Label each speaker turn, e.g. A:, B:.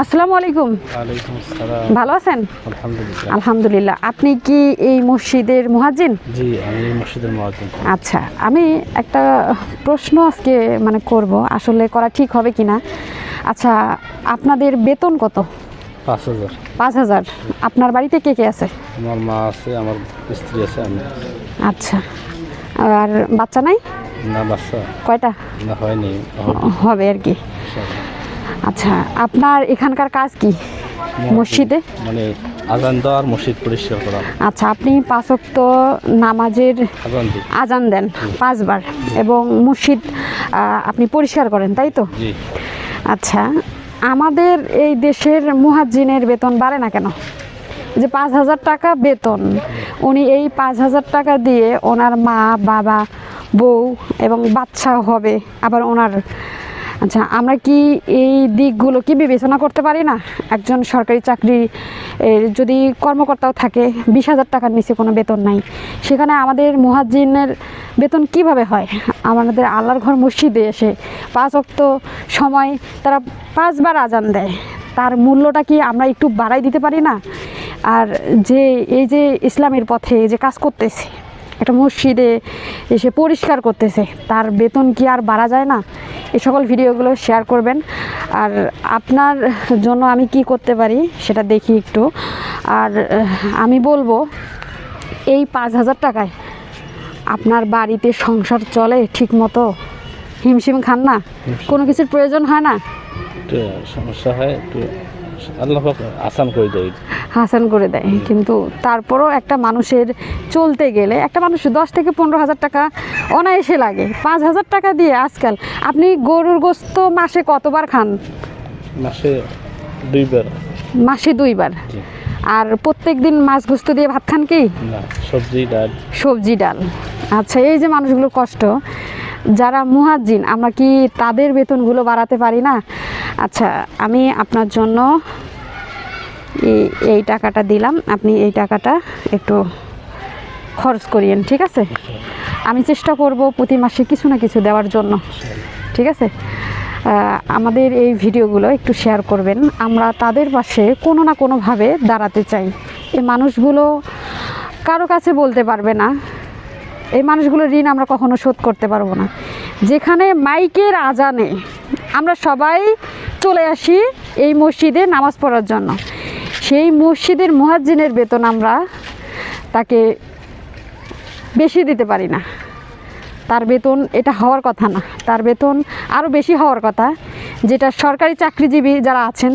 A: আসসালামু আলাইকুম।
B: ওয়ালাইকুম আসসালাম।
A: ভালো আছেন?
B: আলহামদুলিল্লাহ।
A: আলহামদুলিল্লাহ। আপনি কি এই মসজিদের মুয়াজ্জিন?
B: জি, আমি এই মসজিদের মুয়াজ্জিন।
A: আচ্ছা, আমি একটা প্রশ্ন আজকে করব, আসলে করা ঠিক হবে কিনা। আচ্ছা, আপনাদের বেতন কত?
B: ৫,০০০।
A: ৫,০০০। আপনার বাড়িতে কে কে আছে?
B: আমার মা আছে, আমার স্ত্রী আছে, আমি।
A: আচ্ছা, আর বাচ্চা নাই?
B: না, বাচ্চা
A: কয়টা?
B: না, হয়নি,
A: হবে আর কি।
B: ইনশাআল্লাহ।
A: আচ্ছা, আপনার এখানকার কাজ কি মসজিদে?
B: মানে আজান দেওয়া আর মসজিদ পরিষ্কার করা।
A: আচ্ছা, আপনি ৫ ওয়াক্ত নামাজের আজান দেন ৫ বার এবং মসজিদ আপনি পরিষ্কার করেন, তাই তো?
B: জি।
A: আচ্ছা, আমাদের এই দেশের মুয়াজ্জিনের বেতন বাড়ে না কেন? যে ৫,০০০ টাকা বেতন, উনি এই ৫,০০০ টাকা দিয়ে ওনার মা বাবা বউ এবং বাচ্চা হবে আবার ওনার। আচ্ছা, আমরা কি এই দিকগুলো কি বিবেচনা করতে পারি না? একজন সরকারি চাকরি যদি কর্মকর্তাও থাকে, ২০,০০০ টাকার নিচে কোনো বেতন নাই, সেখানে আমাদের মুয়াজ্জিনের বেতন কিভাবে হয়? আমাদের আল্লাহর ঘর মসজিদে এসে ৫ ওয়াক্ত সময় তারা ৫ বার আজান দেয়, তার মূল্যটা কি আমরা একটু বাড়াই দিতে পারি না? আর যে এই যে ইসলামের পথে যে কাজ করতেছে, একটা মসজিদে এসে পরিষ্কার করতেছে, তার বেতন কি আর বাড়া যায় না? এই সকল ভিডিওগুলো শেয়ার করবেন। আর আপনার জন্য আমি কি করতে পারি সেটা দেখি একটু। আর আমি বলবো, এই ৫,০০০ টাকায় আপনার বাড়িতে সংসার চলে ঠিক মতো? হিমশিম খান না? কোনো কিছুর প্রয়োজন হয় না?
B: একটু সমস্যা হয়, একটু আল্লাহ পাক আসান করে দেয়।
A: হাসান করে দেয়, কিন্তু তারপরও একটা মানুষের চলতে গেলে একটা মানুষ ১০ থেকে ১৫,০০০ টাকা অনায়াসে লাগে। ৫,০০০ টাকা দিয়ে আজকাল আপনি গরুর গোস্ত মাসে কতবার খান?
B: মাসে ২ বার।
A: মাসে ২ বার। আর প্রত্যেক দিন মাছ গোস্ত দিয়ে ভাত খান কি?
B: না, সবজি ডাল।
A: সবজি ডাল। আচ্ছা, এই যে মানুষগুলোর কষ্ট, যারা মুয়াজ্জিন, আমরা কি তাদের বেতনগুলো বাড়াতে পারি না? আচ্ছা, আমি আপনার জন্য এই টাকাটা দিলাম, আপনি এই টাকাটা একটু খরচ করিয়েন, ঠিক আছে? আমি চেষ্টা করব প্রতি মাসে কিছু না কিছু দেওয়ার জন্য, ঠিক আছে? আমাদের এই ভিডিওগুলো একটু শেয়ার করবেন। আমরা তাদের পাশে কোনো না কোনোভাবে দাঁড়াতে চাই। এই মানুষগুলো কারো কাছে বলতে পারবে না, এই মানুষগুলোর ঋণ আমরা কখনো শোধ করতে পারবো না। যেখানে মাইকের আজানে আমরা সবাই চলে আসি এই মসজিদে নামাজ পড়ার জন্য, সেই মসজিদের মুয়াজ্জিনের বেতন আমরা তাকে বেশি দিতে পারি না। তার বেতন এটা হওয়ার কথা না, তার বেতন আরও বেশি হওয়ার কথা, যেটা সরকারি চাকরিজীবী যারা আছেন